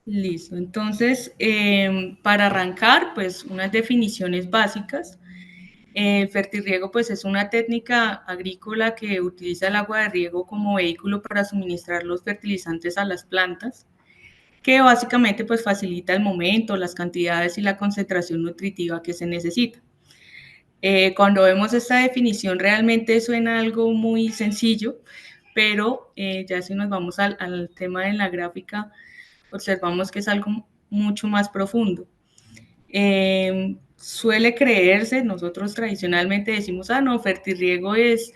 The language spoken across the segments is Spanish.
Listo. Entonces, para arrancar, pues unas definiciones básicas. El fertirriego pues es una técnica agrícola que utiliza el agua de riego como vehículo para suministrar los fertilizantes a las plantas, que básicamente pues facilita el momento, las cantidades y la concentración nutritiva que se necesita. Cuando vemos esta definición realmente suena algo muy sencillo, pero ya si nos vamos al tema de la gráfica, observamos que es algo mucho más profundo. Suele creerse, nosotros tradicionalmente decimos, no, fertirriego es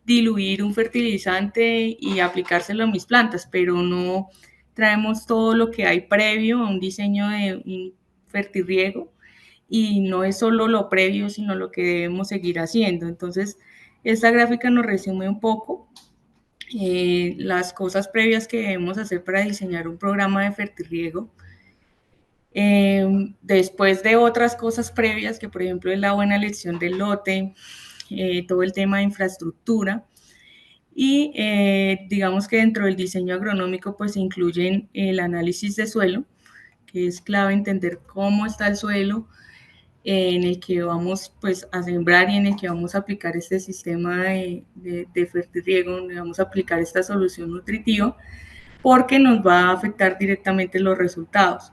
diluir un fertilizante y aplicárselo a mis plantas, pero no traemos todo lo que hay previo a un diseño de un fertirriego y no es solo lo previo, sino lo que debemos seguir haciendo. Entonces, esta gráfica nos resume un poco las cosas previas que debemos hacer para diseñar un programa de fertirriego. Después de otras cosas previas, que por ejemplo es la buena elección del lote, todo el tema de infraestructura, y digamos que dentro del diseño agronómico pues incluyen el análisis de suelo, que es clave entender cómo está el suelo en el que vamos pues a sembrar y en el que vamos a aplicar este sistema de fertirriego, donde vamos a aplicar esta solución nutritiva, porque nos va a afectar directamente los resultados.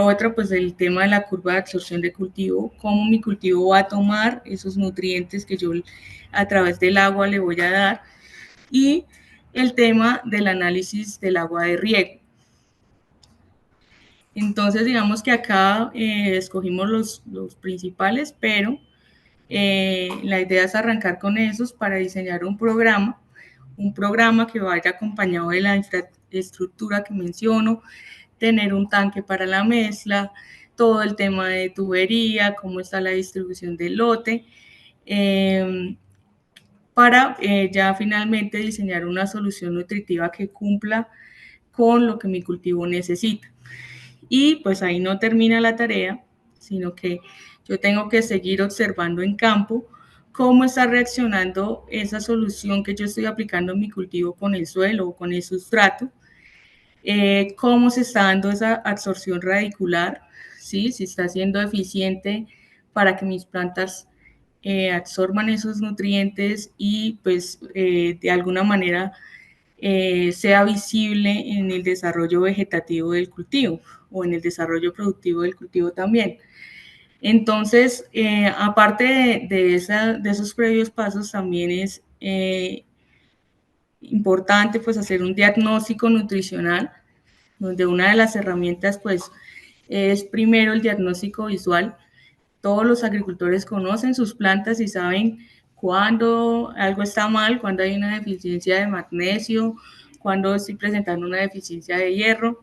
Otro, pues el tema de la curva de absorción de cultivo, cómo mi cultivo va a tomar esos nutrientes que yo a través del agua le voy a dar, y el tema del análisis del agua de riego. Entonces, digamos que acá escogimos los principales, pero la idea es arrancar con esos para diseñar un programa que vaya acompañado de la infraestructura que menciono, tener un tanque para la mezcla, todo el tema de tubería, cómo está la distribución del lote, para ya finalmente diseñar una solución nutritiva que cumpla con lo que mi cultivo necesita. Y pues ahí no termina la tarea, sino que yo tengo que seguir observando en campo cómo está reaccionando esa solución que yo estoy aplicando en mi cultivo con el suelo o con el sustrato, cómo se está dando esa absorción radicular, ¿sí? Si está siendo eficiente para que mis plantas absorban esos nutrientes y pues de alguna manera sea visible en el desarrollo vegetativo del cultivo o en el desarrollo productivo del cultivo también. Entonces, aparte de esos previos pasos, también es importante pues hacer un diagnóstico nutricional, donde una de las herramientas pues es primero el diagnóstico visual. Todos los agricultores conocen sus plantas y saben cuando algo está mal, cuando hay una deficiencia de magnesio, cuando estoy presentando una deficiencia de hierro.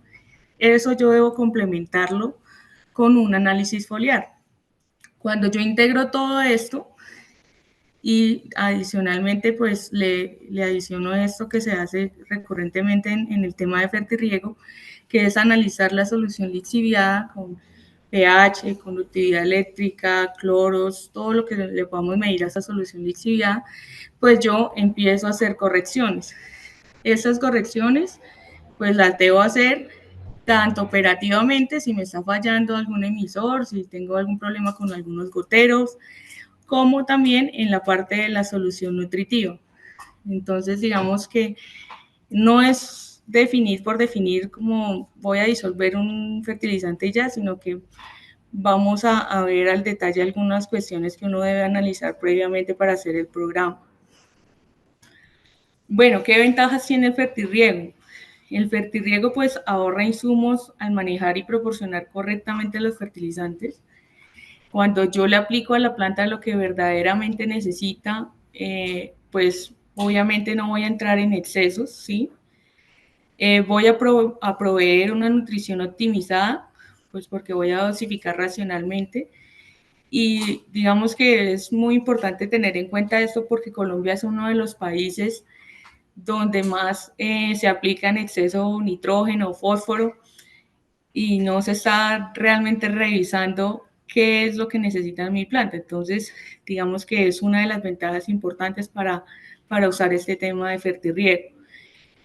Eso yo debo complementarlo con un análisis foliar. Cuando yo integro todo esto y adicionalmente pues le adiciono esto que se hace recurrentemente en el tema de fertirriego, que es analizar la solución lixiviada con pH, conductividad eléctrica, cloros, todo lo que le podamos medir a esa solución lixiviada, pues yo empiezo a hacer correcciones. Esas correcciones pues las debo hacer tanto operativamente, si me está fallando algún emisor, si tengo algún problema con algunos goteros, como también en la parte de la solución nutritiva. Entonces, digamos que no es definir por definir como voy a disolver un fertilizante y ya, sino que vamos a ver al detalle algunas cuestiones que uno debe analizar previamente para hacer el programa. Bueno, ¿qué ventajas tiene el fertirriego? El fertirriego pues ahorra insumos al manejar y proporcionar correctamente los fertilizantes. Cuando yo le aplico a la planta lo que verdaderamente necesita, pues obviamente no voy a entrar en excesos, ¿sí? Voy a proveer una nutrición optimizada, pues porque voy a dosificar racionalmente. Y digamos que es muy importante tener en cuenta esto porque Colombia es uno de los países donde más se aplica en exceso nitrógeno, fósforo, y no se está realmente revisando qué es lo que necesita mi planta. Entonces, digamos que es una de las ventajas importantes para usar este tema de fertirriego.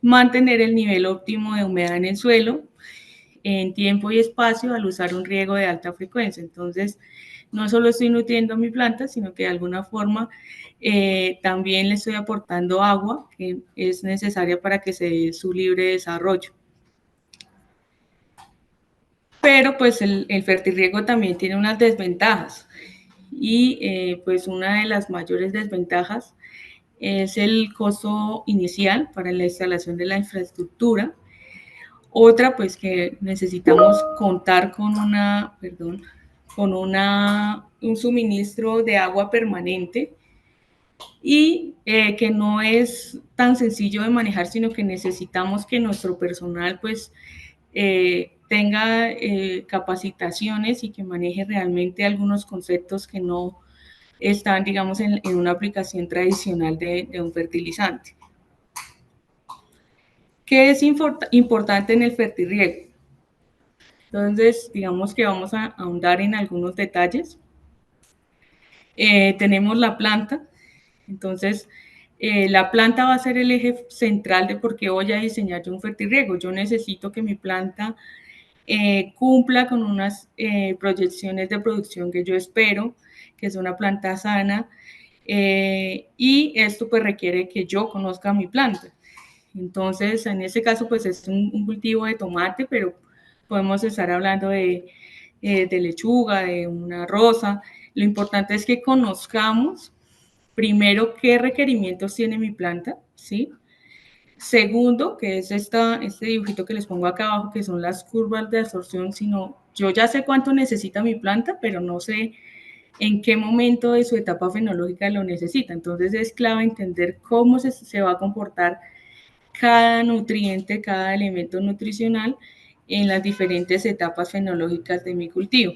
Mantener el nivel óptimo de humedad en el suelo, en tiempo y espacio al usar un riego de alta frecuencia. Entonces, no solo estoy nutriendo a mi planta, sino que de alguna forma también le estoy aportando agua que es necesaria para que se dé su libre desarrollo. Pero pues el fertirriego también tiene unas desventajas y pues una de las mayores desventajas es el costo inicial para la instalación de la infraestructura. Otra, pues que necesitamos contar con un suministro de agua permanente y que no es tan sencillo de manejar, sino que necesitamos que nuestro personal pues tenga capacitaciones y que maneje realmente algunos conceptos que no están, digamos, en una aplicación tradicional de un fertilizante. ¿Qué es importante en el fertirriego? Entonces, digamos que vamos a ahondar en algunos detalles. Tenemos la planta, entonces la planta va a ser el eje central de por qué voy a diseñar yo un fertirriego. Yo necesito que mi planta cumpla con unas proyecciones de producción que yo espero, que es una planta sana, y esto pues requiere que yo conozca mi planta. Entonces, en ese caso, pues es un cultivo de tomate, pero podemos estar hablando de lechuga, de una rosa. Lo importante es que conozcamos primero qué requerimientos tiene mi planta, ¿sí? Segundo, que es este dibujito que les pongo acá abajo, que son las curvas de absorción, sino yo ya sé cuánto necesita mi planta, pero no sé en qué momento de su etapa fenológica lo necesita. Entonces es clave entender cómo se va a comportar cada nutriente, cada elemento nutricional en las diferentes etapas fenológicas de mi cultivo.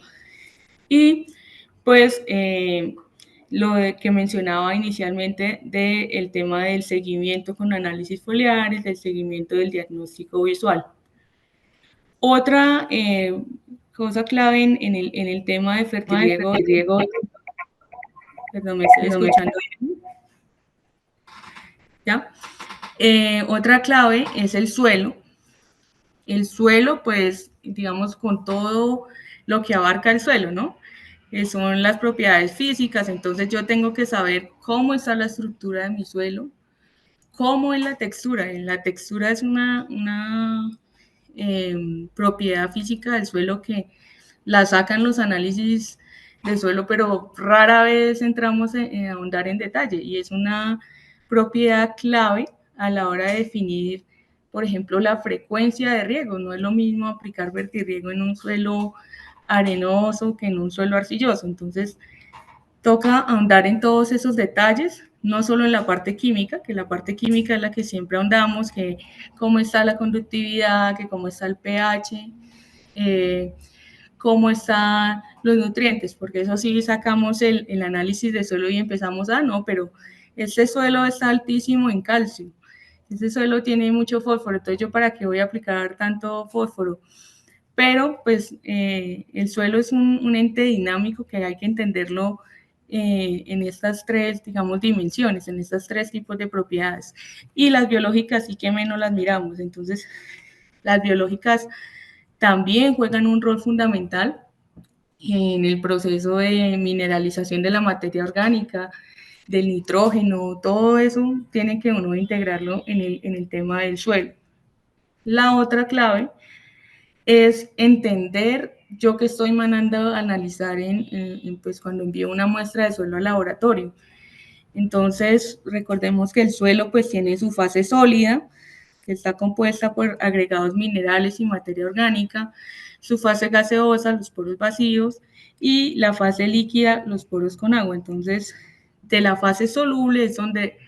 Y pues lo que mencionaba inicialmente del tema del seguimiento con análisis foliares, del seguimiento del diagnóstico visual. Otra cosa clave en el tema de fertirriego, perdón, me estoy escuchando bien. ¿Ya? Otra clave es el suelo. El suelo, pues, digamos, con todo lo que abarca el suelo, ¿no? Son las propiedades físicas, entonces yo tengo que saber cómo está la estructura de mi suelo, cómo es la textura. La textura es una propiedad física del suelo que la sacan los análisis del suelo, pero rara vez entramos a ahondar en detalle y es una propiedad clave a la hora de definir, por ejemplo, la frecuencia de riego. No es lo mismo aplicar vertirriego en un suelo arenoso que en un suelo arcilloso. Entonces, toca ahondar en todos esos detalles, no solo en la parte química, que la parte química es la que siempre ahondamos, que cómo está la conductividad, que cómo está el pH, cómo están los nutrientes, porque eso sí sacamos el análisis de suelo y empezamos, no, pero este suelo está altísimo en calcio, este suelo tiene mucho fósforo, entonces yo para qué voy a aplicar tanto fósforo. Pero pues el suelo es un ente dinámico que hay que entenderlo en estas tres, digamos, dimensiones, en estos tres tipos de propiedades. Y las biológicas sí que menos las miramos. Entonces, las biológicas también juegan un rol fundamental en el proceso de mineralización de la materia orgánica, del nitrógeno, todo eso tiene que uno integrarlo en el tema del suelo. La otra clave es entender yo que estoy mandando a analizar pues cuando envío una muestra de suelo al laboratorio. Entonces, recordemos que el suelo pues tiene su fase sólida, que está compuesta por agregados minerales y materia orgánica, su fase gaseosa, los poros vacíos, y la fase líquida, los poros con agua. Entonces, de la fase soluble es donde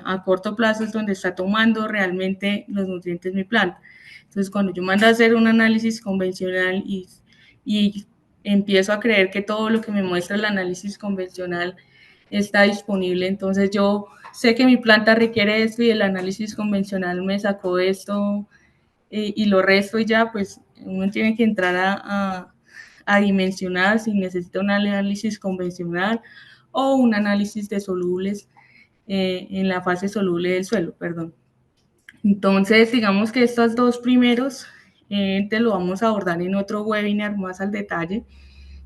a corto plazo es donde está tomando realmente los nutrientes mi planta. Entonces, cuando yo mando a hacer un análisis convencional y empiezo a creer que todo lo que me muestra el análisis convencional está disponible, entonces yo sé que mi planta requiere esto y el análisis convencional me sacó esto y lo resto y ya, pues uno tiene que entrar a dimensionar si necesita un análisis convencional o un análisis de solubles en la fase soluble del suelo, perdón. Entonces, digamos que estos dos primeros Te lo vamos a abordar en otro webinar más al detalle,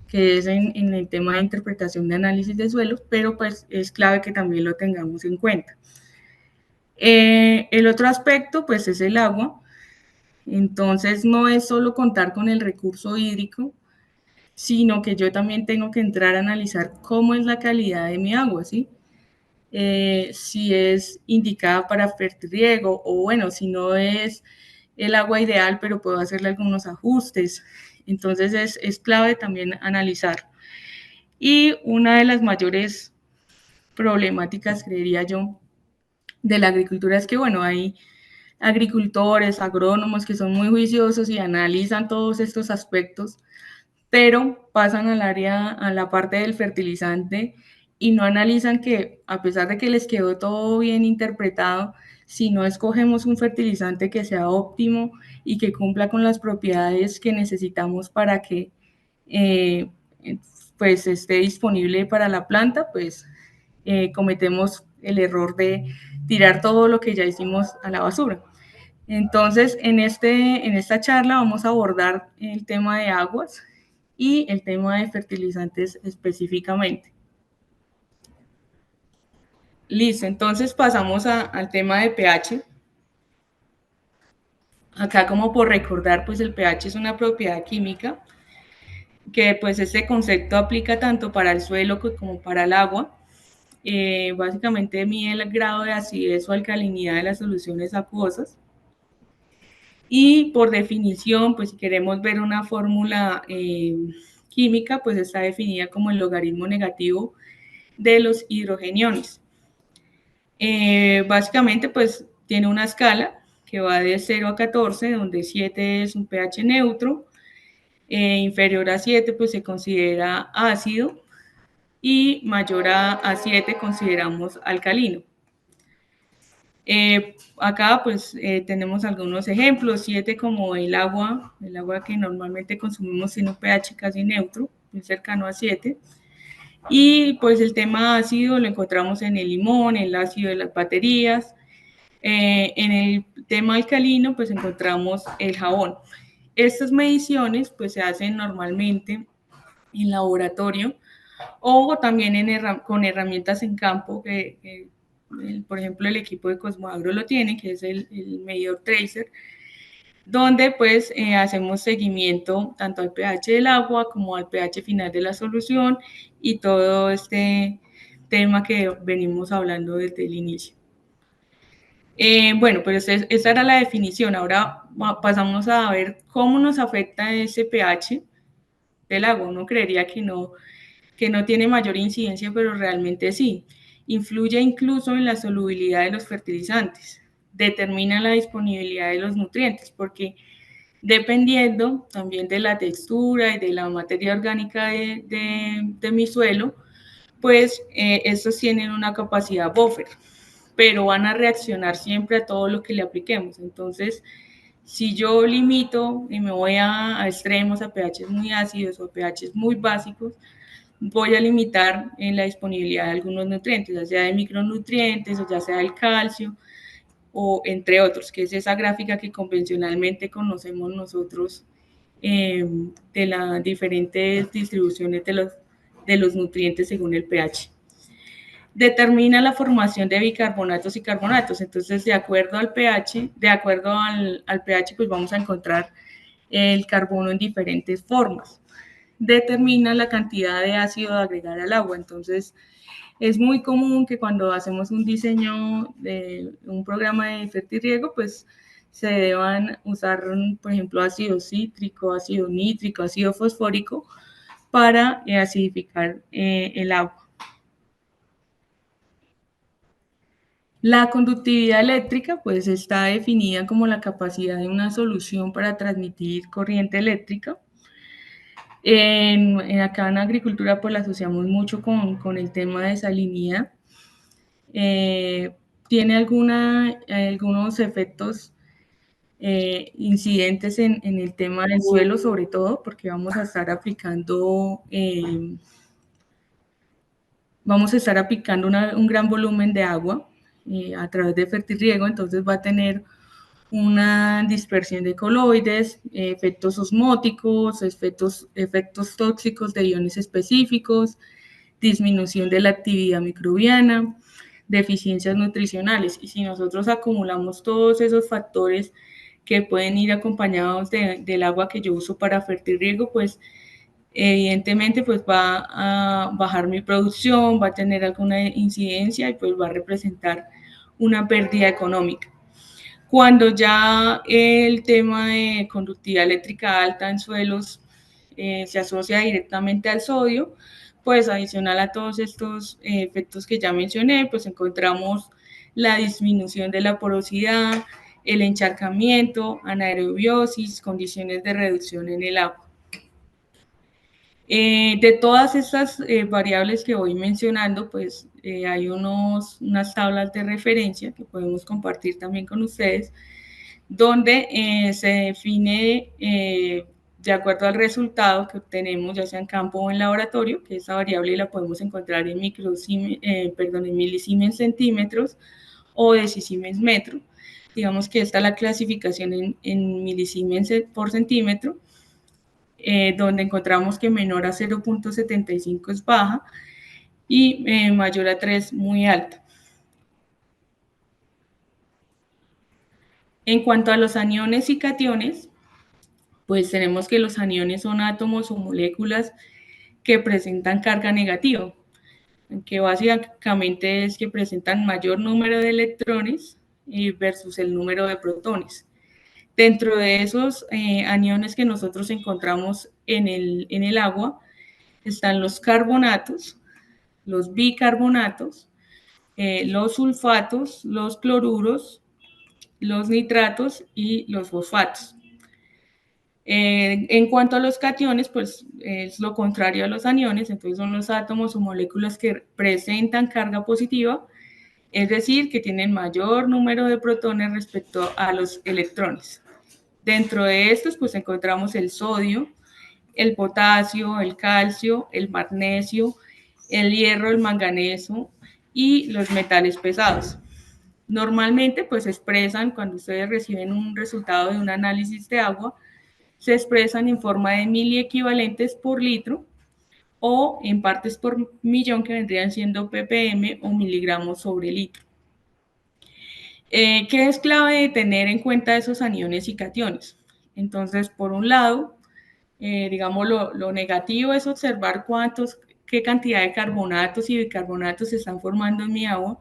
que es en el tema de interpretación de análisis de suelos, pero pues es clave que también lo tengamos en cuenta. El otro aspecto pues es el agua. Entonces no es solo contar con el recurso hídrico, sino que yo también tengo que entrar a analizar cómo es la calidad de mi agua, ¿sí? Si es indicada para fertirriego o bueno, si no es el agua ideal, pero puedo hacerle algunos ajustes. Entonces es clave también analizar. Y una de las mayores problemáticas, creería yo, de la agricultura es que, bueno, hay agricultores, agrónomos que son muy juiciosos y analizan todos estos aspectos, pero pasan al área, a la parte del fertilizante y no analizan que a pesar de que les quedó todo bien interpretado, si no escogemos un fertilizante que sea óptimo y que cumpla con las propiedades que necesitamos para que eh, pues esté disponible para la planta, pues cometemos el error de tirar todo lo que ya hicimos a la basura. Entonces, en esta charla vamos a abordar el tema de aguas y el tema de fertilizantes específicamente. Listo, entonces pasamos al tema de pH. Acá como por recordar, pues el pH es una propiedad química que pues este concepto aplica tanto para el suelo como para el agua. Básicamente mide el grado de acidez o alcalinidad de las soluciones acuosas. Y por definición, pues si queremos ver una fórmula química, pues está definida como el logaritmo negativo de los hidrogeniones. Básicamente, pues tiene una escala que va de 0 a 14, donde 7 es un pH neutro, inferior a 7 pues se considera ácido y mayor a 7 consideramos alcalino. Acá pues tenemos algunos ejemplos, 7 como el agua que normalmente consumimos tiene un pH casi neutro, muy cercano a 7. Y pues el tema ácido lo encontramos en el limón, el ácido de las baterías. En el tema alcalino pues encontramos el jabón. Estas mediciones pues se hacen normalmente en laboratorio o también con herramientas en campo que por ejemplo el equipo de Cosmoagro lo tiene, que es el medidor tracer, donde pues hacemos seguimiento tanto al pH del agua como al pH final de la solución y todo este tema que venimos hablando desde el inicio. Bueno, pues esa era la definición. Ahora pasamos a ver cómo nos afecta ese pH del agua. Uno creería que no tiene mayor incidencia, pero realmente sí. Influye incluso en la solubilidad de los fertilizantes. Determina la disponibilidad de los nutrientes, porque dependiendo también de la textura y de la materia orgánica de mi suelo, pues estos tienen una capacidad buffer, pero van a reaccionar siempre a todo lo que le apliquemos. Entonces, si yo limito y me voy a extremos, a pHs muy ácidos o a pHs muy básicos, voy a limitar en la disponibilidad de algunos nutrientes, ya sea de micronutrientes o ya sea del calcio, o entre otros, que es esa gráfica que convencionalmente conocemos nosotros de las diferentes distribuciones de los nutrientes según el pH. Determina la formación de bicarbonatos y carbonatos. Entonces, de acuerdo al pH, al pH, pues vamos a encontrar el carbono en diferentes formas. Determina la cantidad de ácido a agregar al agua. Entonces, es muy común que cuando hacemos un diseño de un programa de fertirriego, pues se deban usar, por ejemplo, ácido cítrico, ácido nítrico, ácido fosfórico para acidificar el agua. La conductividad eléctrica pues está definida como la capacidad de una solución para transmitir corriente eléctrica. Acá en agricultura pues la asociamos mucho con el tema de salinidad. Tiene algunos efectos incidentes en el tema del suelo, sobre todo porque vamos a estar aplicando un gran volumen de agua a través de fertirriego, entonces va a tener una dispersión de coloides, efectos osmóticos, efectos tóxicos de iones específicos, disminución de la actividad microbiana, deficiencias nutricionales. Y si nosotros acumulamos todos esos factores que pueden ir acompañados del agua que yo uso para fertirriego, pues evidentemente pues va a bajar mi producción, va a tener alguna incidencia y pues va a representar una pérdida económica. Cuando ya el tema de conductividad eléctrica alta en suelos se asocia directamente al sodio, pues adicional a todos estos efectos que ya mencioné, pues encontramos la disminución de la porosidad, el encharcamiento, anaerobiosis, condiciones de reducción en el agua. De todas estas variables que voy mencionando, pues hay unas tablas de referencia que podemos compartir también con ustedes, donde se define de acuerdo al resultado que obtenemos, ya sea en campo o en laboratorio, que esa variable la podemos encontrar en milisiemens centímetros o decisiemens metro. Digamos que esta es la clasificación en milisiemens por centímetro, donde encontramos que menor a 0.75 es baja y mayor a 3 muy alta. En cuanto a los aniones y cationes, pues tenemos que los aniones son átomos o moléculas que presentan carga negativa, que básicamente es que presentan mayor número de electrones versus el número de protones. Dentro de esos aniones que nosotros encontramos en el agua están los carbonatos, los bicarbonatos, los sulfatos, los cloruros, los nitratos y los fosfatos. En cuanto a los cationes, pues es lo contrario a los aniones, entonces son los átomos o moléculas que presentan carga positiva, es decir, que tienen mayor número de protones respecto a los electrones. Dentro de estos, pues encontramos el sodio, el potasio, el calcio, el magnesio, el hierro, el manganeso y los metales pesados. Normalmente, pues se expresan cuando ustedes reciben un resultado de un análisis de agua, se expresan en forma de miliequivalentes por litro o en partes por millón, que vendrían siendo ppm o miligramos sobre litro. ¿Qué es clave de tener en cuenta esos aniones y cationes? Entonces, por un lado, digamos, lo negativo es observar qué cantidad de carbonatos y bicarbonatos se están formando en mi agua,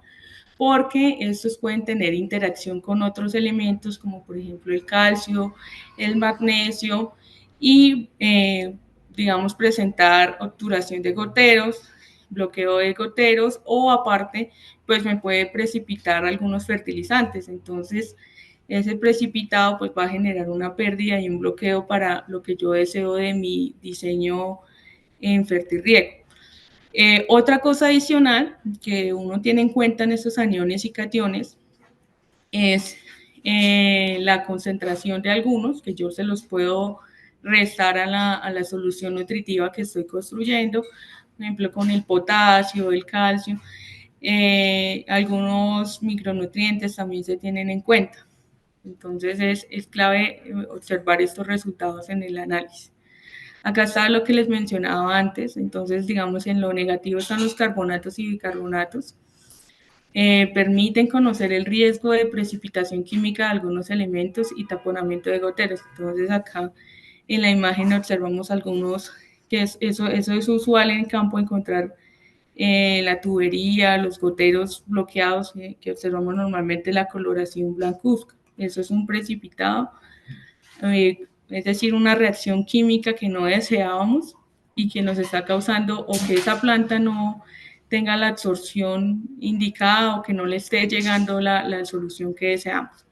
porque estos pueden tener interacción con otros elementos, como por ejemplo el calcio, el magnesio, y digamos presentar obturación de goteros, bloqueo de goteros, o aparte, pues me puede precipitar algunos fertilizantes. Entonces, ese precipitado pues va a generar una pérdida y un bloqueo para lo que yo deseo de mi diseño en fertirriego. Otra cosa adicional que uno tiene en cuenta en estos aniones y cationes es la concentración de algunos, que yo se los puedo restar a la solución nutritiva que estoy construyendo, por ejemplo, con el potasio, el calcio. Algunos micronutrientes también se tienen en cuenta. Entonces es clave observar estos resultados en el análisis. Acá está lo que les mencionaba antes. Entonces, digamos, en lo negativo están los carbonatos y bicarbonatos. Permiten conocer el riesgo de precipitación química de algunos elementos y taponamiento de goteros. Entonces, acá en la imagen observamos algunos, que eso es usual en campo, encontrar la tubería, los goteros bloqueados, que observamos normalmente la coloración blancuzca. Eso es un precipitado, es decir, una reacción química que no deseábamos y que nos está causando o que esa planta no tenga la absorción indicada o que no le esté llegando la solución que deseamos.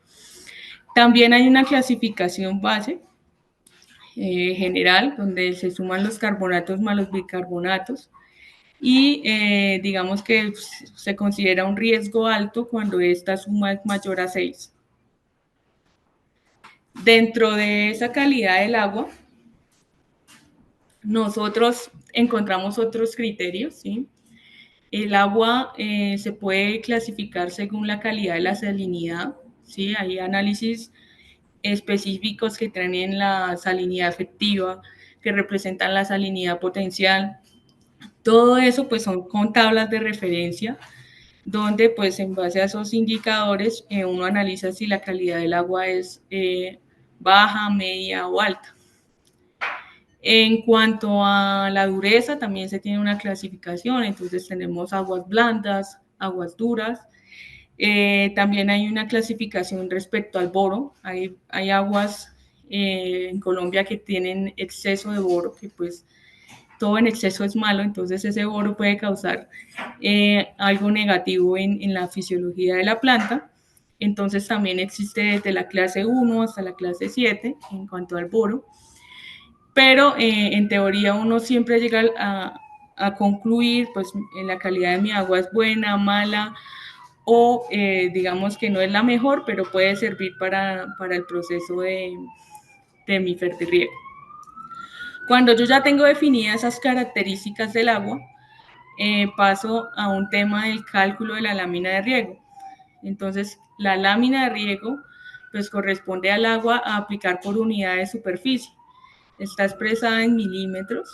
También hay una clasificación base general, donde se suman los carbonatos más los bicarbonatos, y digamos que se considera un riesgo alto cuando esta suma es mayor a 6. Dentro de esa calidad del agua, nosotros encontramos otros criterios, ¿sí? El agua se puede clasificar según la calidad de la salinidad, ¿sí? Hay análisis específicos que tienen la salinidad efectiva, que representan la salinidad potencial. Todo eso pues son con tablas de referencia donde pues en base a esos indicadores uno analiza si la calidad del agua es baja, media o alta. En cuanto a la dureza, también se tiene una clasificación, entonces tenemos aguas blandas, aguas duras. También hay una clasificación respecto al boro. Hay aguas en Colombia que tienen exceso de boro, que pues todo en exceso es malo, entonces ese boro puede causar algo negativo en la fisiología de la planta. Entonces también existe desde la clase 1 hasta la clase 7 en cuanto al boro. Pero en teoría uno siempre llega a concluir, pues la calidad de mi agua es buena, mala, o digamos que no es la mejor, pero puede servir para el proceso de mi fertirriego. Cuando yo ya tengo definidas esas características del agua, paso a un tema del cálculo de la lámina de riego. Entonces, la lámina de riego pues corresponde al agua a aplicar por unidad de superficie. Está expresada en milímetros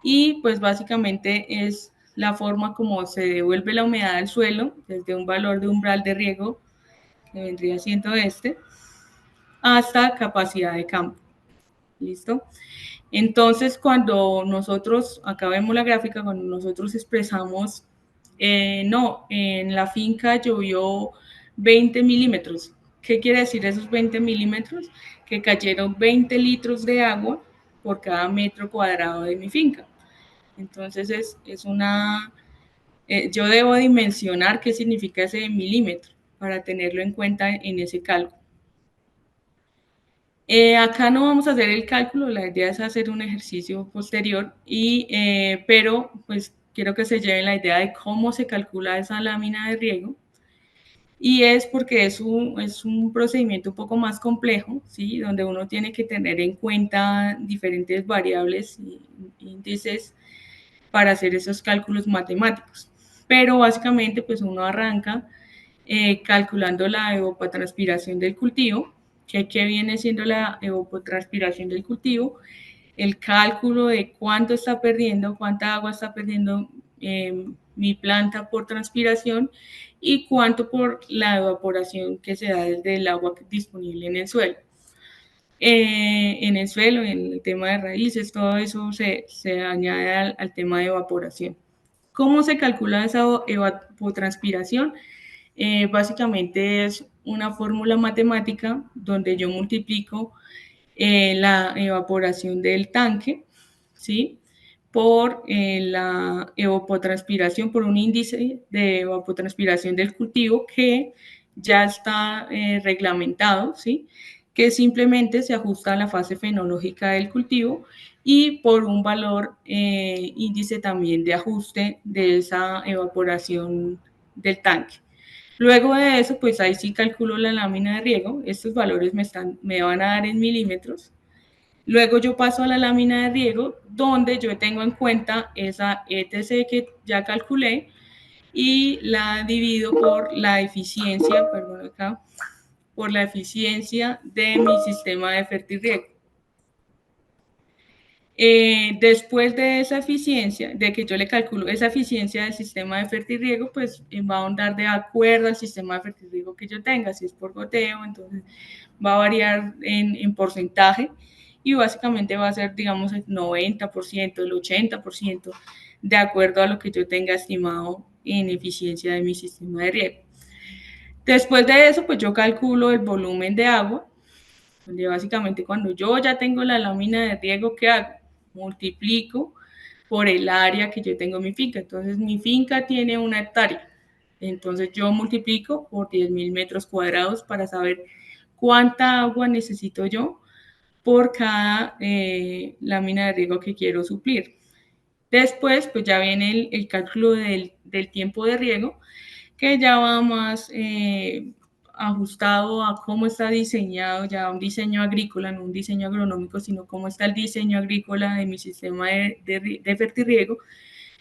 y pues básicamente es la forma como se devuelve la humedad al suelo desde un valor de umbral de riego, que vendría siendo este, hasta capacidad de campo. ¿Listo? Entonces, cuando nosotros, acá vemos la gráfica, cuando nosotros expresamos, no, en la finca llovió 20 milímetros. ¿Qué quiere decir esos 20 milímetros? Que cayeron 20 litros de agua por cada metro cuadrado de mi finca. Entonces, es una, yo debo dimensionar qué significa ese milímetro para tenerlo en cuenta en ese cálculo. Acá no vamos a hacer el cálculo, la idea es hacer un ejercicio posterior, pero pues quiero que se lleven la idea de cómo se calcula esa lámina de riego. Y es porque es un procedimiento un poco más complejo, ¿sí? Donde uno tiene que tener en cuenta diferentes variables e índices para hacer esos cálculos matemáticos. Pero básicamente pues uno arranca calculando la evapotranspiración del cultivo, que viene siendo la evapotranspiración del cultivo, el cálculo de cuánto está perdiendo, cuánta agua está perdiendo mi planta por transpiración y cuánto por la evaporación que se da desde el agua disponible en el suelo. En el suelo, en el tema de raíces, todo eso se añade al tema de evaporación. ¿Cómo se calcula esa evapotranspiración? Básicamente es una fórmula matemática donde yo multiplico la evaporación del tanque, ¿sí? Por la evapotranspiración, por un índice de evapotranspiración del cultivo que ya está reglamentado, ¿sí? Que simplemente se ajusta a la fase fenológica del cultivo y por un valor índice también de ajuste de esa evaporación del tanque. Luego de eso, pues ahí sí calculo la lámina de riego. Estos valores me van a dar en milímetros. Luego yo paso a la lámina de riego, donde yo tengo en cuenta esa ETC que ya calculé y la divido por la eficiencia, perdón acá, por la eficiencia de mi sistema de fertirriego. Después de esa eficiencia, de que yo le calculo esa eficiencia del sistema de fertirriego, pues va a andar de acuerdo al sistema de fertirriego que yo tenga. Si es por goteo, entonces va a variar en porcentaje y básicamente va a ser, digamos, el 90%, el 80%, de acuerdo a lo que yo tenga estimado en eficiencia de mi sistema de riego. Después de eso, pues yo calculo el volumen de agua, donde básicamente cuando yo ya tengo la lámina de riego, ¿qué hago? Multiplico por el área que yo tengo en mi finca. Entonces, mi finca tiene 1 hectárea. Entonces, yo multiplico por 10.000 metros cuadrados para saber cuánta agua necesito yo por cada lámina de riego que quiero suplir. Después, pues ya viene el cálculo del tiempo de riego, que ya va más ajustado a cómo está diseñado ya un diseño agrícola, no un diseño agronómico, sino cómo está el diseño agrícola de mi sistema de fertirriego,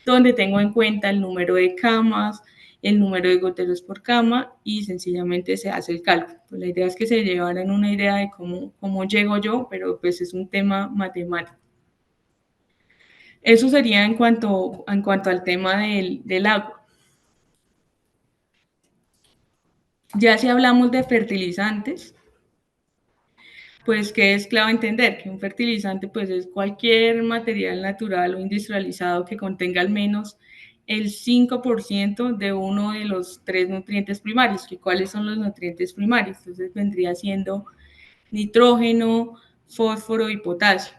donde tengo en cuenta el número de camas, el número de goteros por cama y sencillamente se hace el cálculo. Pues la idea es que se llevaran una idea de cómo llego yo, pero pues es un tema matemático. Eso sería en cuanto al tema del agua. Ya si hablamos de fertilizantes, pues que es clave entender que un fertilizante pues es cualquier material natural o industrializado que contenga al menos el 5% de uno de los tres nutrientes primarios. ¿Que ¿Cuáles son los nutrientes primarios? Entonces vendría siendo nitrógeno, fósforo y potasio.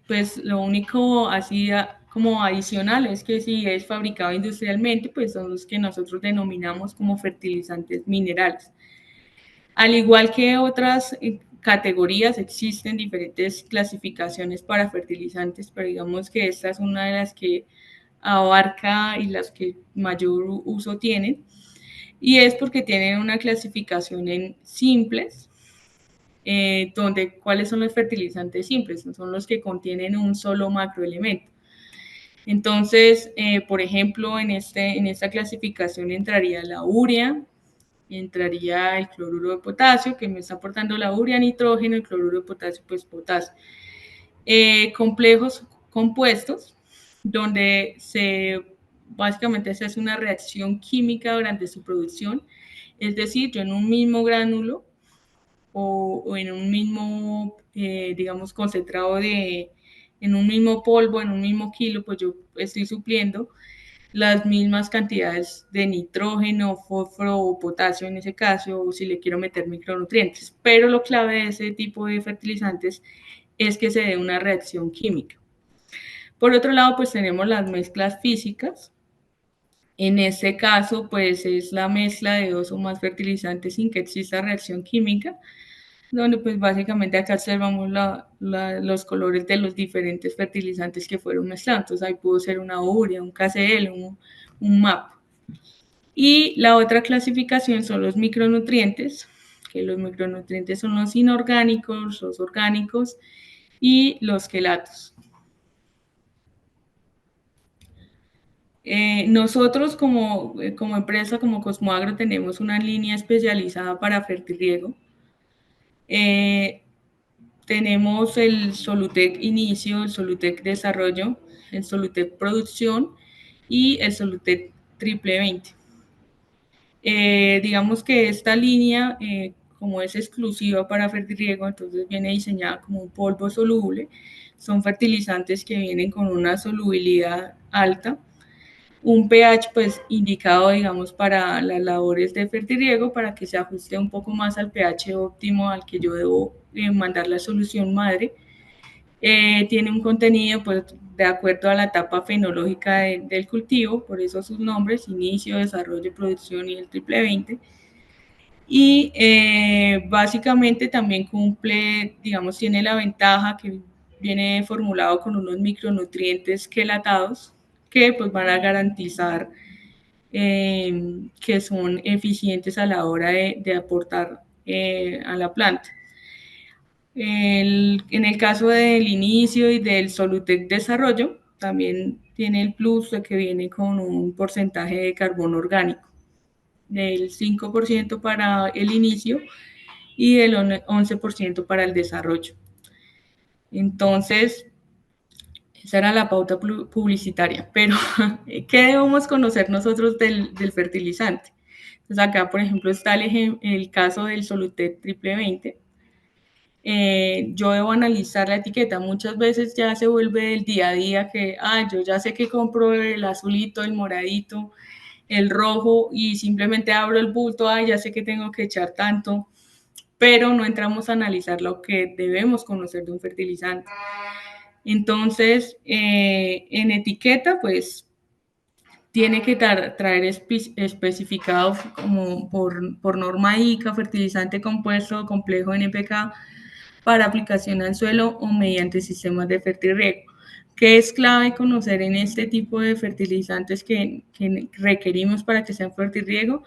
Pues lo único así como adicional es que si es fabricado industrialmente, pues son los que nosotros denominamos como fertilizantes minerales. Al igual que otras categorías, existen diferentes clasificaciones para fertilizantes, pero digamos que esta es una de las que abarca y las que mayor uso tienen, y es porque tienen una clasificación en simples, donde cuáles son los fertilizantes simples, son los que contienen un solo macroelemento. Entonces, por ejemplo, en esta clasificación entraría la urea, entraría el cloruro de potasio, que me está aportando la urea, nitrógeno, el cloruro de potasio, pues potasio. Complejos compuestos, donde básicamente se hace una reacción química durante su producción, es decir, yo en un mismo gránulo o en un mismo, digamos, concentrado en un mismo polvo, en un mismo kilo, pues yo estoy supliendo las mismas cantidades de nitrógeno, fósforo o potasio en ese caso, o si le quiero meter micronutrientes. Pero lo clave de ese tipo de fertilizantes es que se dé una reacción química. Por otro lado, pues tenemos las mezclas físicas. En este caso, pues es la mezcla de dos o más fertilizantes sin que exista reacción química, donde pues básicamente acá observamos los colores de los diferentes fertilizantes que fueron mezclados. Entonces ahí pudo ser una urea, un KCl, un MAP. Y la otra clasificación son los micronutrientes, que los micronutrientes son los inorgánicos, los orgánicos y los quelatos. Nosotros como empresa, como Cosmoagro, tenemos una línea especializada para fertirriego. Tenemos el Solutec Inicio, el Solutec Desarrollo, el Solutec Producción y el Solutec Triple 20. Digamos que esta línea, como es exclusiva para fertirriego, entonces viene diseñada como un polvo soluble. Son fertilizantes que vienen con una solubilidad alta, un pH pues indicado, digamos, para las labores de fertirriego, para que se ajuste un poco más al pH óptimo al que yo debo mandar la solución madre. Tiene un contenido pues de acuerdo a la etapa fenológica del cultivo, por eso sus nombres: inicio, desarrollo, producción y el triple 20. Y básicamente también cumple, digamos, tiene la ventaja que viene formulado con unos micronutrientes quelatados que pues van a garantizar que son eficientes a la hora de aportar a la planta. En el caso del inicio y del Solutec Desarrollo, también tiene el plus de que viene con un porcentaje de carbono orgánico del 5% para el inicio y del 11% para el desarrollo. Entonces, esa era la pauta publicitaria, pero ¿qué debemos conocer nosotros del fertilizante? Entonces acá, por ejemplo, está el caso del Solutec Triple 20. Yo debo analizar la etiqueta. Muchas veces ya se vuelve el día a día que, yo ya sé que compro el azulito, el moradito, el rojo y simplemente abro el bulto, ya sé que tengo que echar tanto, pero no entramos a analizar lo que debemos conocer de un fertilizante. Entonces, en etiqueta, pues tiene que traer especificado como por norma ICA, fertilizante compuesto complejo NPK para aplicación al suelo o mediante sistemas de fertirriego. ¿Qué es clave conocer en este tipo de fertilizantes que requerimos para que sean fertirriego?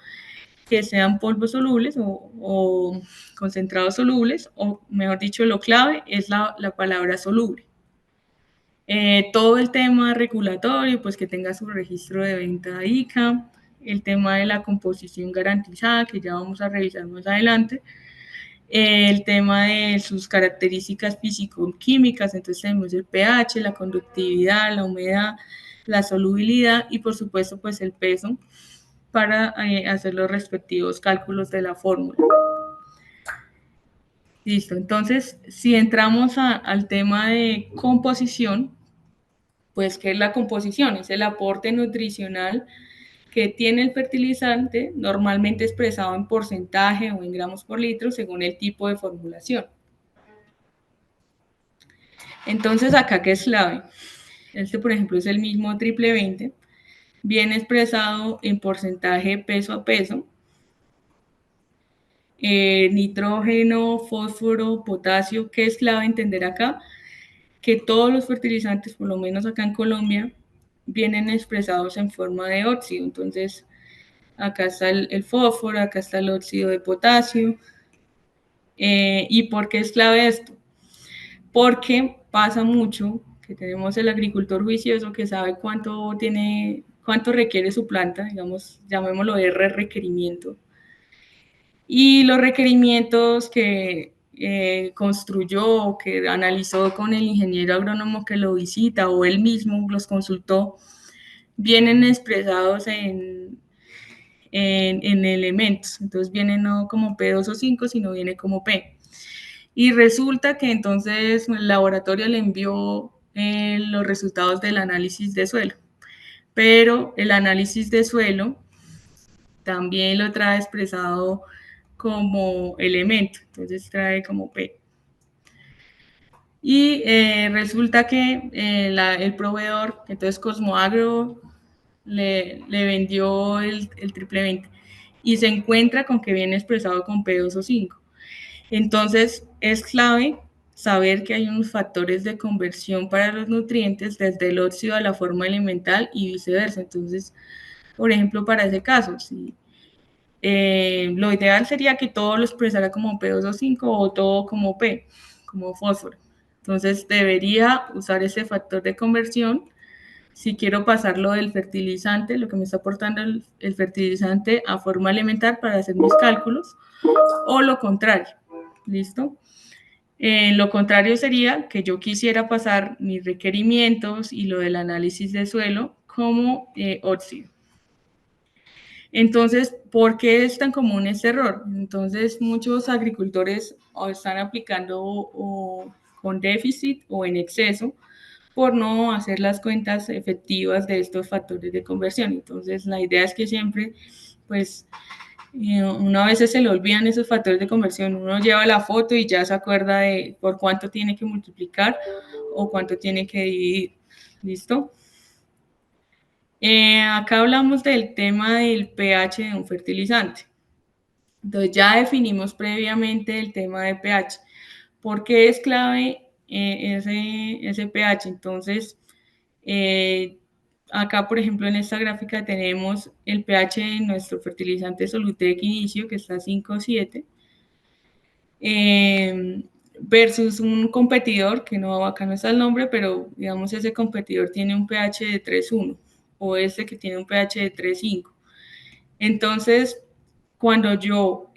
Que sean polvos solubles o concentrados solubles, o mejor dicho, lo clave es la palabra soluble. Todo el tema regulatorio, pues que tenga su registro de venta ICA, el tema de la composición garantizada, que ya vamos a revisar más adelante, el tema de sus características físico-químicas, entonces tenemos el pH, la conductividad, la humedad, la solubilidad y por supuesto pues el peso para hacer los respectivos cálculos de la fórmula. Listo, entonces si entramos al tema de composición, pues ¿qué es la composición? Es el aporte nutricional que tiene el fertilizante, normalmente expresado en porcentaje o en gramos por litro según el tipo de formulación. Entonces, acá, ¿qué es clave? Este, por ejemplo, es el mismo triple 20, viene expresado en porcentaje peso a peso, nitrógeno, fósforo, potasio. ¿Qué es clave entender acá? Que todos los fertilizantes, por lo menos acá en Colombia, vienen expresados en forma de óxido. Entonces, acá está el fósforo, acá está el óxido de potasio. ¿Y por qué es clave esto? Porque pasa mucho que tenemos el agricultor juicioso que sabe cuánto requiere su planta, digamos, llamémoslo R requerimiento. Y los requerimientos que construyó, que analizó con el ingeniero agrónomo que lo visita o él mismo los consultó, vienen expresados en elementos. Entonces viene no como P2O5, sino viene como P. Y resulta que entonces el laboratorio le envió los resultados del análisis de suelo. Pero el análisis de suelo también lo trae expresado como elemento, entonces trae como P. Y resulta que el proveedor, entonces Cosmoagro, le vendió el triple 20 y se encuentra con que viene expresado con P2O5. Entonces es clave saber que hay unos factores de conversión para los nutrientes desde el óxido a la forma elemental y viceversa. Entonces, por ejemplo, para ese caso, si lo ideal sería que todo lo expresara como P2O5 o todo como P, como fósforo. Entonces debería usar ese factor de conversión si quiero pasarlo del fertilizante, lo que me está aportando el fertilizante a forma elemental para hacer mis cálculos, o lo contrario. ¿Listo? Lo contrario sería que yo quisiera pasar mis requerimientos y lo del análisis de suelo como óxido. Entonces, ¿por qué es tan común este error? Entonces, muchos agricultores o están aplicando con déficit o en exceso por no hacer las cuentas efectivas de estos factores de conversión. Entonces, la idea es que siempre, pues, una vez se le olvidan esos factores de conversión, uno lleva la foto y ya se acuerda de por cuánto tiene que multiplicar o cuánto tiene que dividir. ¿Listo? Acá hablamos del tema del pH de un fertilizante. Entonces ya definimos previamente el tema de pH. ¿Por qué es clave ese pH? Entonces, acá, por ejemplo, en esta gráfica tenemos el pH de nuestro fertilizante Solutec inicio, que está a 5,7, versus un competidor, que no, acá no está el nombre, pero digamos ese competidor tiene un pH de 3,1 o este que tiene un pH de 3,5. Entonces, cuando yo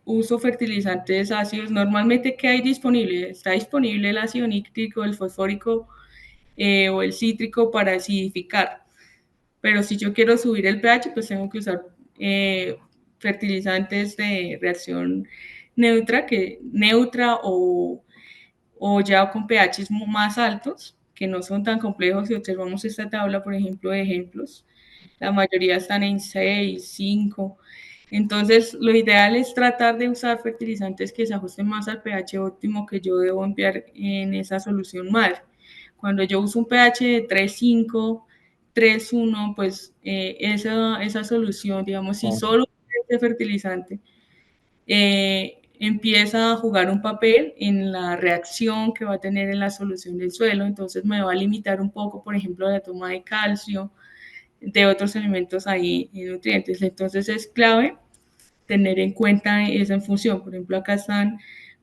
uso fertilizantes ácidos, normalmente, ¿qué hay disponible? Está disponible el ácido nítrico, el fosfórico o el cítrico para acidificar. Pero si yo quiero subir el pH, pues tengo que usar fertilizantes de reacción neutra o ya con pHs más altos, que no son tan complejos. Si observamos esta tabla, por ejemplo, de ejemplos, la mayoría están en 6, 5. Entonces, lo ideal es tratar de usar fertilizantes que se ajusten más al pH óptimo que yo debo enviar en esa solución madre. Cuando yo uso un pH de 3,5, 3,1, pues esa solución, digamos, si solo este fertilizante empieza a jugar un papel en la reacción que va a tener en la solución del suelo, entonces me va a limitar un poco, por ejemplo, la toma de calcio, de otros elementos ahí y nutrientes. Entonces es clave tener en cuenta esa función. Por ejemplo, acá están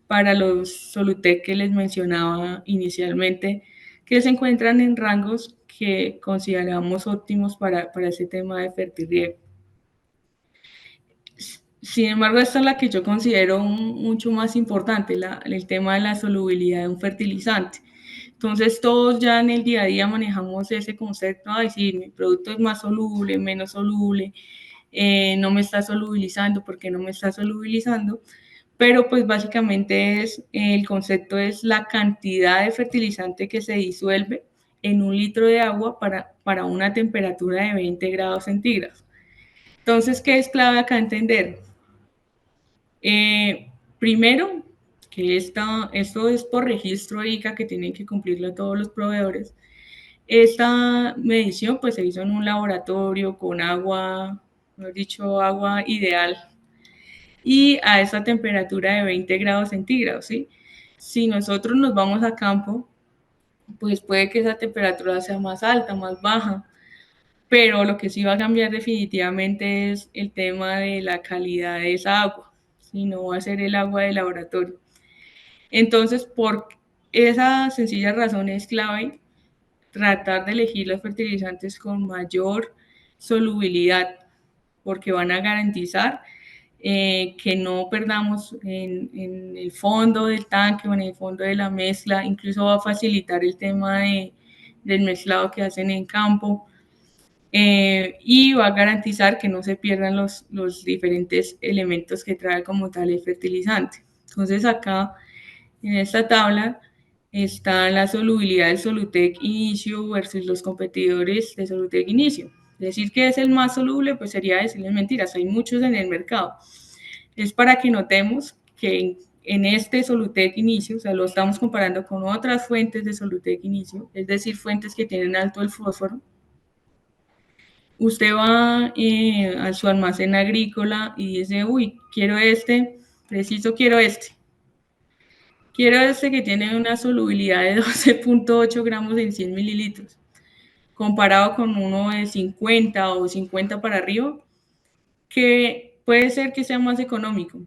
para los Solutec que les mencionaba inicialmente, que se encuentran en rangos que consideramos óptimos para ese tema de fertirriego. Sin embargo, esta es la que yo considero mucho más importante, el tema de la solubilidad de un fertilizante. Entonces, todos ya en el día a día manejamos ese concepto, de decir, mi producto es más soluble, menos soluble, no me está solubilizando, ¿por qué no me está solubilizando? Pero pues básicamente el concepto es la cantidad de fertilizante que se disuelve en 1 litro de agua para una temperatura de 20 grados centígrados. Entonces, ¿qué es clave acá entender? Primero, que esto es por registro ICA que tienen que cumplirlo todos los proveedores. Esta medición pues se hizo en un laboratorio con agua, mejor dicho, agua ideal y a esa temperatura de 20 grados centígrados, ¿sí? Si nosotros nos vamos a campo, pues puede que esa temperatura sea más alta, más baja, pero lo que sí va a cambiar definitivamente es el tema de la calidad de esa agua, si no va a ser el agua de laboratorio. Entonces, por esa sencilla razón es clave tratar de elegir los fertilizantes con mayor solubilidad, porque van a garantizar que no perdamos en el fondo del tanque o en el fondo de la mezcla, incluso va a facilitar el tema del mezclado que hacen en campo. Y va a garantizar que no se pierdan los diferentes elementos que trae como tal el fertilizante. Entonces acá en esta tabla está la solubilidad del Solutec Inicio versus los competidores de Solutec Inicio. Decir que es el más soluble, pues sería decirles mentiras, hay muchos en el mercado. Es para que notemos que en este Solutec Inicio, o sea, lo estamos comparando con otras fuentes de Solutec Inicio, es decir, fuentes que tienen alto el fósforo. Usted va a su almacén agrícola y dice, uy, quiero este, preciso quiero este. Quiero este que tiene una solubilidad de 12.8 gramos en 100 mililitros, comparado con uno de 50 o 50 para arriba, que puede ser que sea más económico,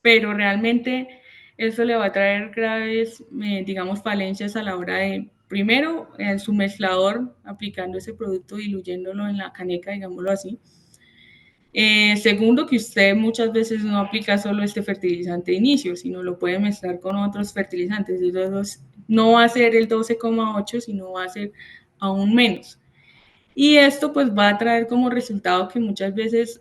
pero realmente eso le va a traer graves, digamos, falencias a la hora de, primero, en su mezclador, aplicando ese producto, diluyéndolo en la caneca, digámoslo así. Segundo, que usted muchas veces no aplica solo este fertilizante de inicio, sino lo puede mezclar con otros fertilizantes. Entonces, no va a ser el 12,8, sino va a ser aún menos. Y esto pues va a traer como resultado que muchas veces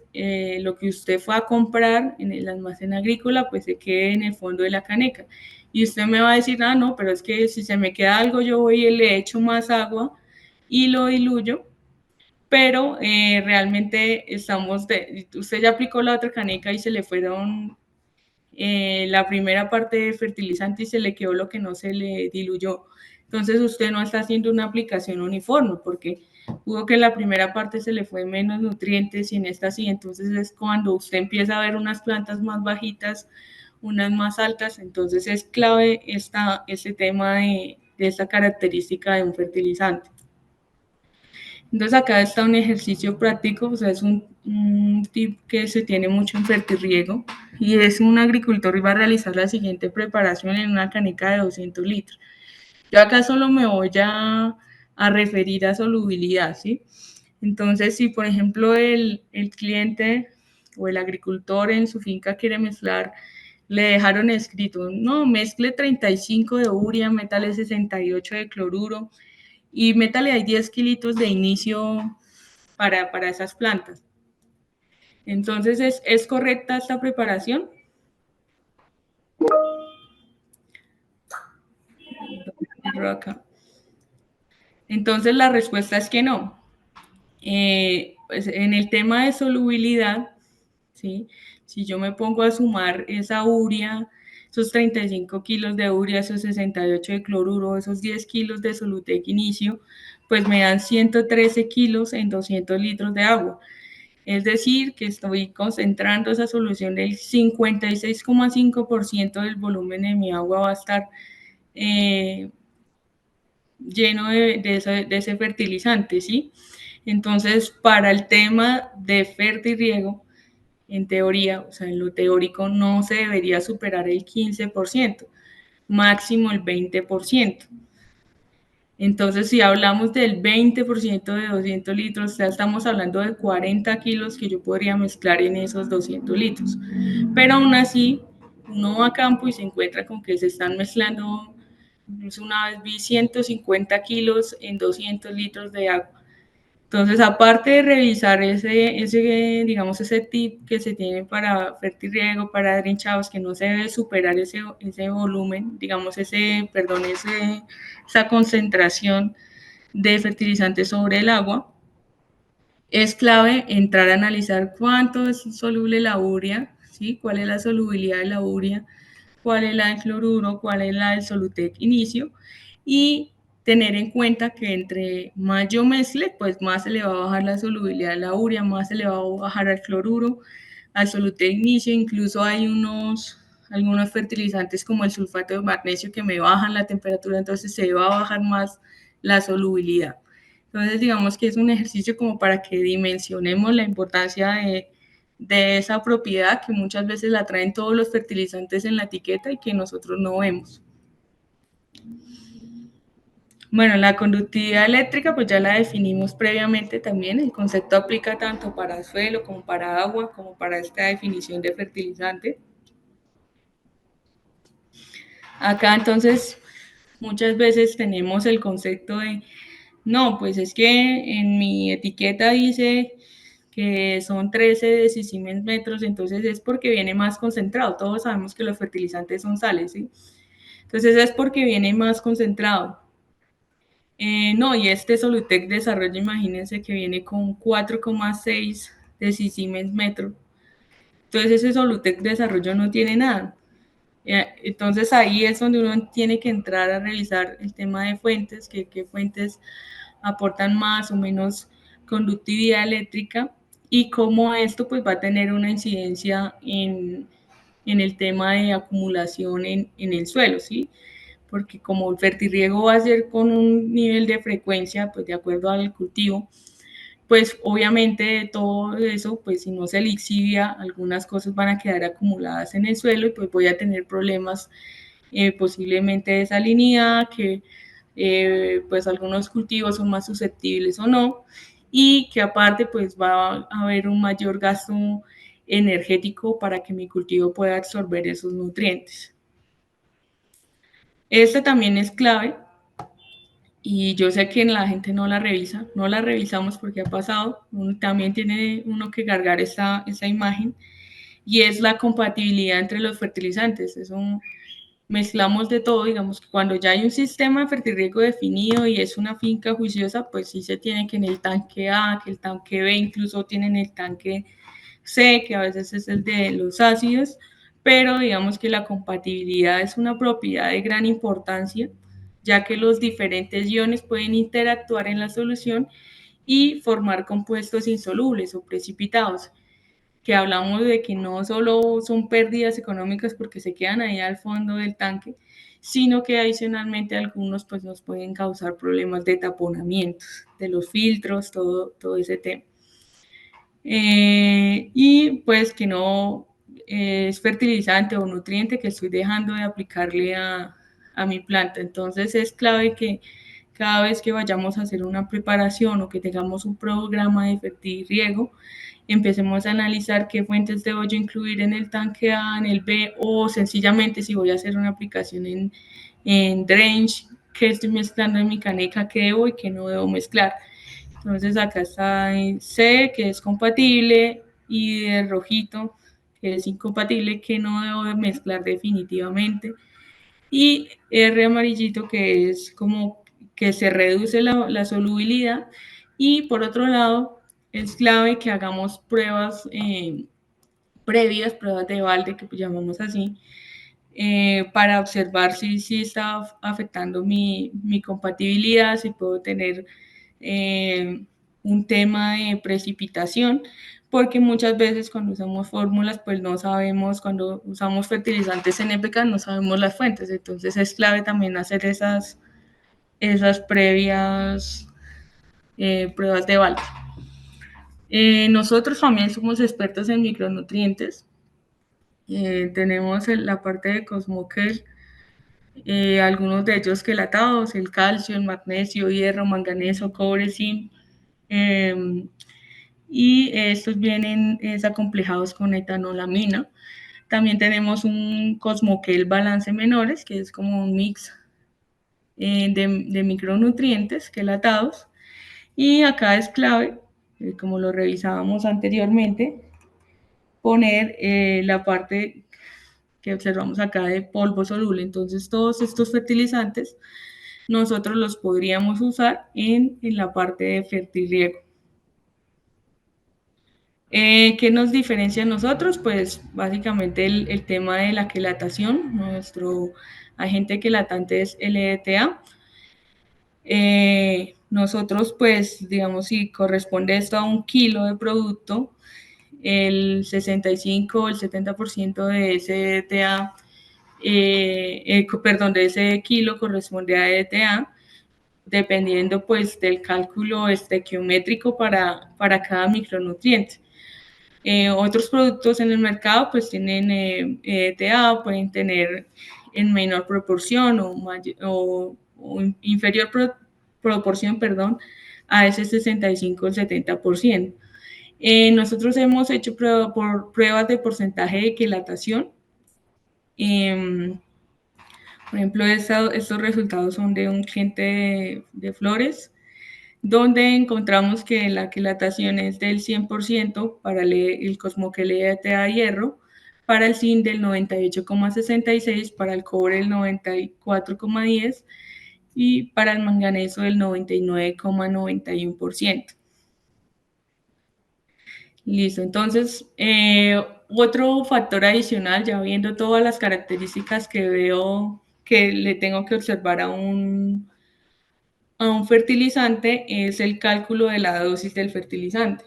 lo que usted fue a comprar en el almacén agrícola pues se quede en el fondo de la caneca. Y usted me va a decir, ah, no, pero es que si se me queda algo yo voy y le echo más agua y lo diluyo, pero realmente usted ya aplicó la otra caneca y se le fueron la primera parte de fertilizante y se le quedó lo que no se le diluyó. Entonces usted no está haciendo una aplicación uniforme porque pudo que en la primera parte se le fue menos nutrientes y en esta sí. Entonces es cuando usted empieza a ver unas plantas más bajitas, unas más altas. Entonces es clave este tema de esta característica de un fertilizante. Entonces acá está un ejercicio práctico, o sea, es un tip que se tiene mucho en fertirriego y es un agricultor y va a realizar la siguiente preparación en una caneca de 200 litros. Yo acá solo me voy a referir a solubilidad, ¿sí? Entonces, si por ejemplo el cliente o el agricultor en su finca quiere mezclar, le dejaron escrito, no, mezcle 35 de urea, métale 68 de cloruro, y métale ahí 10 kilitos de inicio para esas plantas. Entonces, ¿es correcta esta preparación? Entonces, la respuesta es que no. Pues en el tema de solubilidad, ¿sí? Si yo me pongo a sumar esa urea, esos 35 kilos de urea, esos 68 de cloruro, esos 10 kilos de Solutec Inicio, pues me dan 113 kilos en 200 litros de agua. Es decir, que estoy concentrando esa solución del 56,5% del volumen de mi agua va a estar lleno de ese fertilizante, ¿sí? Entonces, para el tema de fertirriego, en teoría, o sea, en lo teórico, no se debería superar el 15%, máximo el 20%. Entonces, si hablamos del 20% de 200 litros, ya estamos hablando de 40 kilos que yo podría mezclar en esos 200 litros. Pero aún así, uno va a campo y se encuentra con que se están mezclando, una vez vi 150 kilos en 200 litros de agua. Entonces, aparte de revisar digamos, ese tip que se tiene para fertirriego, para drenchados, que no se debe superar ese volumen, digamos, esa concentración de fertilizante sobre el agua, es clave entrar a analizar cuánto es soluble la urea, ¿sí? Cuál es la solubilidad de la urea, cuál es la del cloruro, cuál es la del Solutec inicio, y tener en cuenta que entre más yo mezcle, pues más se le va a bajar la solubilidad de la urea, más se le va a bajar al cloruro, al Solutec inicio. Incluso hay algunos fertilizantes como el sulfato de magnesio que me bajan la temperatura, entonces se va a bajar más la solubilidad. Entonces, digamos que es un ejercicio como para que dimensionemos la importancia de esa propiedad que muchas veces la traen todos los fertilizantes en la etiqueta y que nosotros no vemos. Bueno, la conductividad eléctrica pues ya la definimos previamente también. El concepto aplica tanto para suelo como para agua, como para esta definición de fertilizante. Acá entonces muchas veces tenemos el concepto de, no, pues es que en mi etiqueta dice que son 13 decisimens metros, entonces es porque viene más concentrado. Todos sabemos que los fertilizantes son sales, ¿sí? Entonces es porque viene más concentrado. No, y este Solutec Desarrollo, imagínense que viene con 4,6 decisimens metro. Entonces ese Solutec Desarrollo no tiene nada. Entonces ahí es donde uno tiene que entrar a revisar el tema de fuentes, qué fuentes aportan más o menos conductividad eléctrica y cómo esto pues va a tener una incidencia en el tema de acumulación en el suelo, ¿sí? Porque como el fertirriego va a ser con un nivel de frecuencia, pues de acuerdo al cultivo, pues obviamente todo eso, pues si no se lixivia, algunas cosas van a quedar acumuladas en el suelo y pues voy a tener problemas posiblemente de salinidad, que pues algunos cultivos son más susceptibles o no, y que aparte pues va a haber un mayor gasto energético para que mi cultivo pueda absorber esos nutrientes. Este también es clave y yo sé que la gente no la revisa, no la revisamos porque ha pasado, también tiene uno que cargar esa imagen, y es la compatibilidad entre los fertilizantes. Mezclamos de todo, digamos que cuando ya hay un sistema de fertirriego definido y es una finca juiciosa, pues sí se tiene que en el tanque A, que el tanque B, incluso tienen el tanque C, que a veces es el de los ácidos, pero digamos que la compatibilidad es una propiedad de gran importancia, ya que los diferentes iones pueden interactuar en la solución y formar compuestos insolubles o precipitados, que hablamos de que no solo son pérdidas económicas porque se quedan ahí al fondo del tanque, sino que adicionalmente algunos pues nos pueden causar problemas de taponamientos de los filtros, todo ese tema. Y pues que no es fertilizante o nutriente que estoy dejando de aplicarle a mi planta. Entonces es clave que cada vez que vayamos a hacer una preparación o que tengamos un programa de fertirriego, empecemos a analizar qué fuentes debo yo incluir en el tanque A, en el B, o sencillamente si voy a hacer una aplicación en drench, qué estoy mezclando en mi caneca, qué debo y qué no debo mezclar. Entonces acá está C, que es compatible, y el rojito, que es incompatible, que no debo mezclar definitivamente, y R amarillito, que es como que se reduce la solubilidad. Y por otro lado, es clave que hagamos pruebas previas, pruebas de balde, que llamamos así, para observar si está afectando mi compatibilidad, si puedo tener un tema de precipitación, porque muchas veces cuando usamos fórmulas, pues no sabemos, cuando usamos fertilizantes NPK, no sabemos las fuentes, entonces es clave también hacer esas previas pruebas de balde. Nosotros también somos expertos en micronutrientes. Tenemos la parte de Cosmoker, algunos de ellos quelatados, el calcio, el magnesio, hierro, manganeso, cobre, zinc, y estos vienen acomplejados con etanolamina. También tenemos un Cosmoquel Balance Menores, que es como un mix de micronutrientes quelatados. Y acá es clave, como lo revisábamos anteriormente, poner la parte que observamos acá de polvo soluble. Entonces, todos estos fertilizantes nosotros los podríamos usar en la parte de fertirriego. ¿Qué nos diferencia a nosotros? Pues básicamente el tema de la quelatación. Nuestro agente quelatante es LDTA. Nosotros, pues, digamos, si corresponde esto a 1 kilo de producto, el 65 o el 70% de ese EDTA, perdón, de ese kilo corresponde a EDTA, dependiendo pues del cálculo estequiométrico para cada micronutriente. Otros productos en el mercado pues tienen EDTA, pueden tener en menor proporción o inferior proporción, perdón, a ese 65 o 70%. Nosotros hemos hecho pruebas de porcentaje de quelatación. Por ejemplo, estos resultados son de un cliente de flores, donde encontramos que la quelatación es del 100% para el Cosmoquel EDTA hierro, para el zinc del 98,66%, para el cobre el 94,10% y para el manganeso el 99,91%. Listo, entonces otro factor adicional, ya viendo todas las características que veo que le tengo que observar a un fertilizante, es el cálculo de la dosis del fertilizante.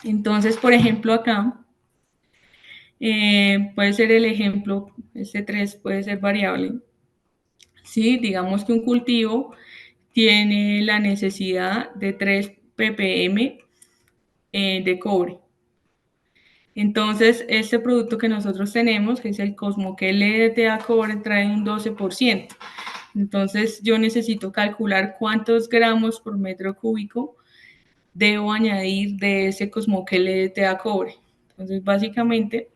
Entonces, por ejemplo, acá puede ser el ejemplo, este 3 puede ser variable. Sí, digamos que un cultivo tiene la necesidad de 3 ppm de cobre. Entonces, este producto que nosotros tenemos, que es el Cosmoquel LDTA cobre, trae un 12%. Entonces, yo necesito calcular cuántos gramos por metro cúbico debo añadir de ese Cosmoquel LDTA cobre. Entonces, básicamente,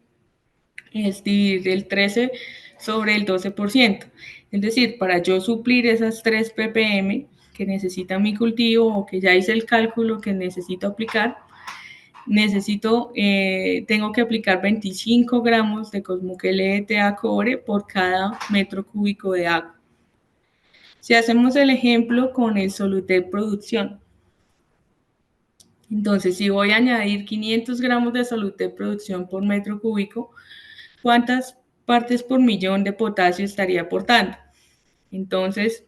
es dividir el 13 sobre el 12%. Es decir, para yo suplir esas 3 ppm que necesita mi cultivo o que ya hice el cálculo que necesito aplicar, tengo que aplicar 25 gramos de Cosmoquel EDTA cobre por cada metro cúbico de agua. Si hacemos el ejemplo con el Solutek Producción, entonces si voy a añadir 500 gramos de Solutek Producción por metro cúbico, ¿cuántas partes por millón de potasio estaría aportando? Entonces,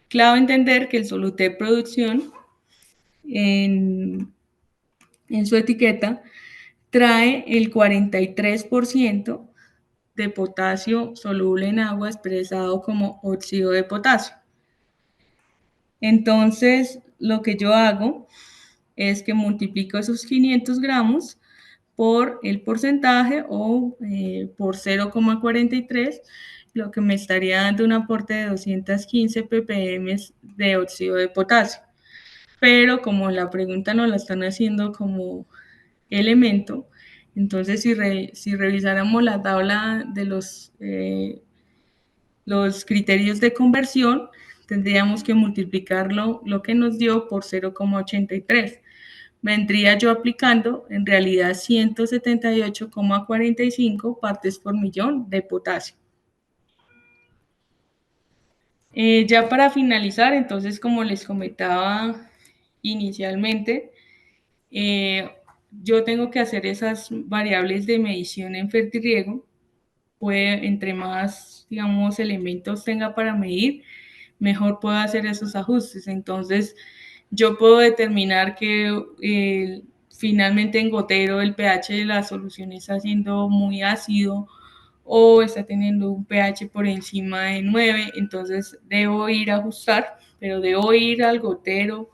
clave entender que el Solutek Producción en su etiqueta trae el 43% de potasio soluble en agua expresado como óxido de potasio. Entonces, lo que yo hago es que multiplico esos 500 gramos por el porcentaje o por 0,43, lo que me estaría dando un aporte de 215 ppm de óxido de potasio. Pero como la pregunta nos la están haciendo como elemento, entonces si revisáramos la tabla de los criterios de conversión, tendríamos que multiplicarlo lo que nos dio por 0,83. Vendría yo aplicando en realidad 178,45 partes por millón de potasio. Ya para finalizar, entonces, como les comentaba inicialmente, yo tengo que hacer esas variables de medición en fertirriego. Entre más, digamos, elementos tenga para medir, mejor puedo hacer esos ajustes. Entonces, yo puedo determinar que finalmente en gotero el pH de la solución está siendo muy ácido o está teniendo un pH por encima de 9, entonces debo ir a ajustar, pero debo ir al gotero.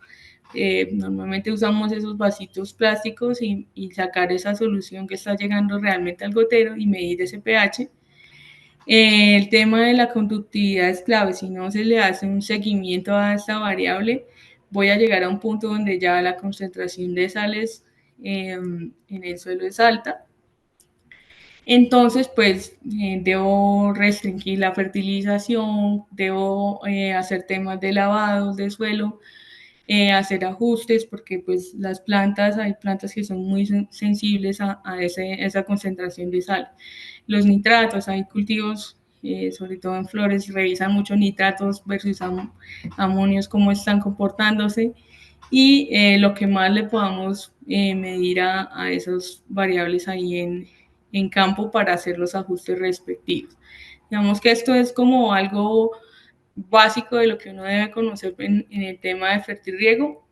Normalmente usamos esos vasitos plásticos y sacar esa solución que está llegando realmente al gotero y medir ese pH. El tema de la conductividad es clave. Si no se le hace un seguimiento a esta variable, voy a llegar a un punto donde ya la concentración de sales en el suelo es alta. Entonces, pues debo restringir la fertilización, debo hacer temas de lavados de suelo, hacer ajustes, porque pues las plantas, hay plantas que son muy sensibles a esa concentración de sal. Los nitratos, hay cultivos, sobre todo en flores, revisan mucho nitratos versus amonios, cómo están comportándose y lo que más le podamos medir a esas variables ahí en campo para hacer los ajustes respectivos. Digamos que esto es como algo básico de lo que uno debe conocer en el tema de fertirriego.